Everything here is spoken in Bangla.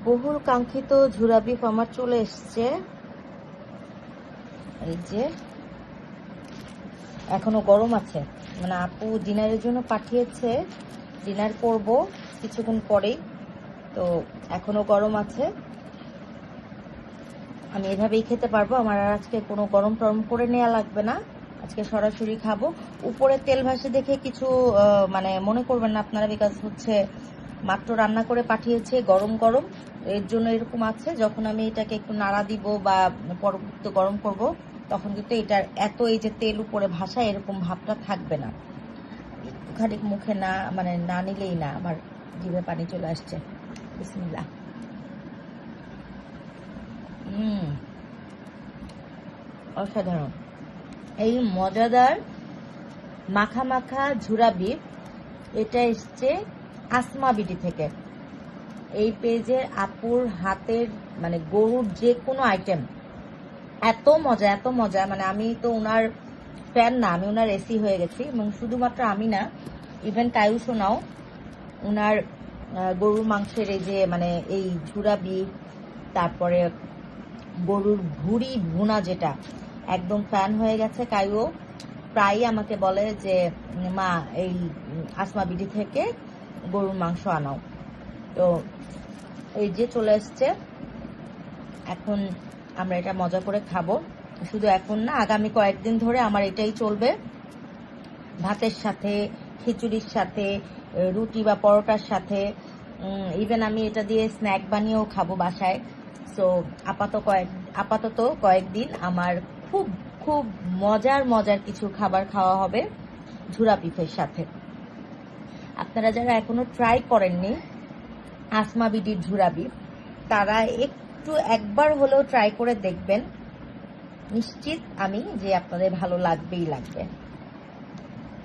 বহুল কাঙ্ক্ষিত ঝুরা বিফ আমার চলে এসছে। এই যে এখনো গরম আছে, মানে আপু ডিনারের জন্য পাঠিয়েছে, ডিনার করব কিছুক্ষণ পরেই, তো এখনো গরম আছে। আমি এভাবেই খেতে পারবো, আমার আর আজকে কোনো গরম টরম করে নেওয়া লাগবে না, আজকে সরাসরি খাবো। উপরে তেল ভাসে দেখে কিছু মানে মনে করবেন না আপনারা, বিকজ হচ্ছে মাত্র রান্না করে পাঠিয়েছে, গরম গরম, এর জন্য এরকম আছে। যখন আমি এটাকে একটু নাড়া দিব বা পরবর্তীতে গরম করব, তখন কিন্তু এটার এত এই যে তেল উপরে ভাসা এরকম ভাবটা থাকবে না। একটুখানি মুখে না মানে না নিলেই না, আমার জিভে পানি চলে আসছে। বিসমিল্লাহ। অসাধারণ এই মজাদার মাখা মাখা ঝুরা বিফ। এটা এসছে আসমা বিডি থেকে। এই পেজের আপুর হাতের মানে গরুর যে কোনো আইটেম এত মজা এত মজা, মানে আমি তো ওনার ফ্যান না, আমি ওনার এসি হয়ে গেছি। এবং শুধুমাত্র আমি না, ইভেন তায়ুষও নাও, ওনার গরুর মাংসের এই যে মানে এই ঝুরা বিফ, তারপরে গরুর ভুড়ি ভুনা, যেটা একদম ফ্যান হয়ে গেছে। কায়ুও প্রায়ই আমাকে বলে যে মা এই আসমা বিডি থেকে গরুর মাংস আনাও। তো এই যে চলে এসছে, এখন আমরা এটা মজা করে খাবো। শুধু এখন না, আগামী কয়েকদিন ধরে আমার এটাই চলবে, ভাতের সাথে, খিচুড়ির সাথে, রুটি বা পরোটার সাথে। ইভেন আমি এটা দিয়ে স্ন্যাক বানিয়েও খাবো বাসায়। সো আপাতত কয়েকদিন আমার খুব খুব মজার মজার কিছু খাবার খাওয়া হবে ঝুরা বিফের সাথে। আপনারা যারা এখনো ট্রাই করেননি আসমা বিডির ঝুরা বিফ, তারা একটু একবার হলেও ট্রাই করে দেখবেন, নিশ্চিত আমি যে আপনাদের ভালো লাগবেই লাগবে।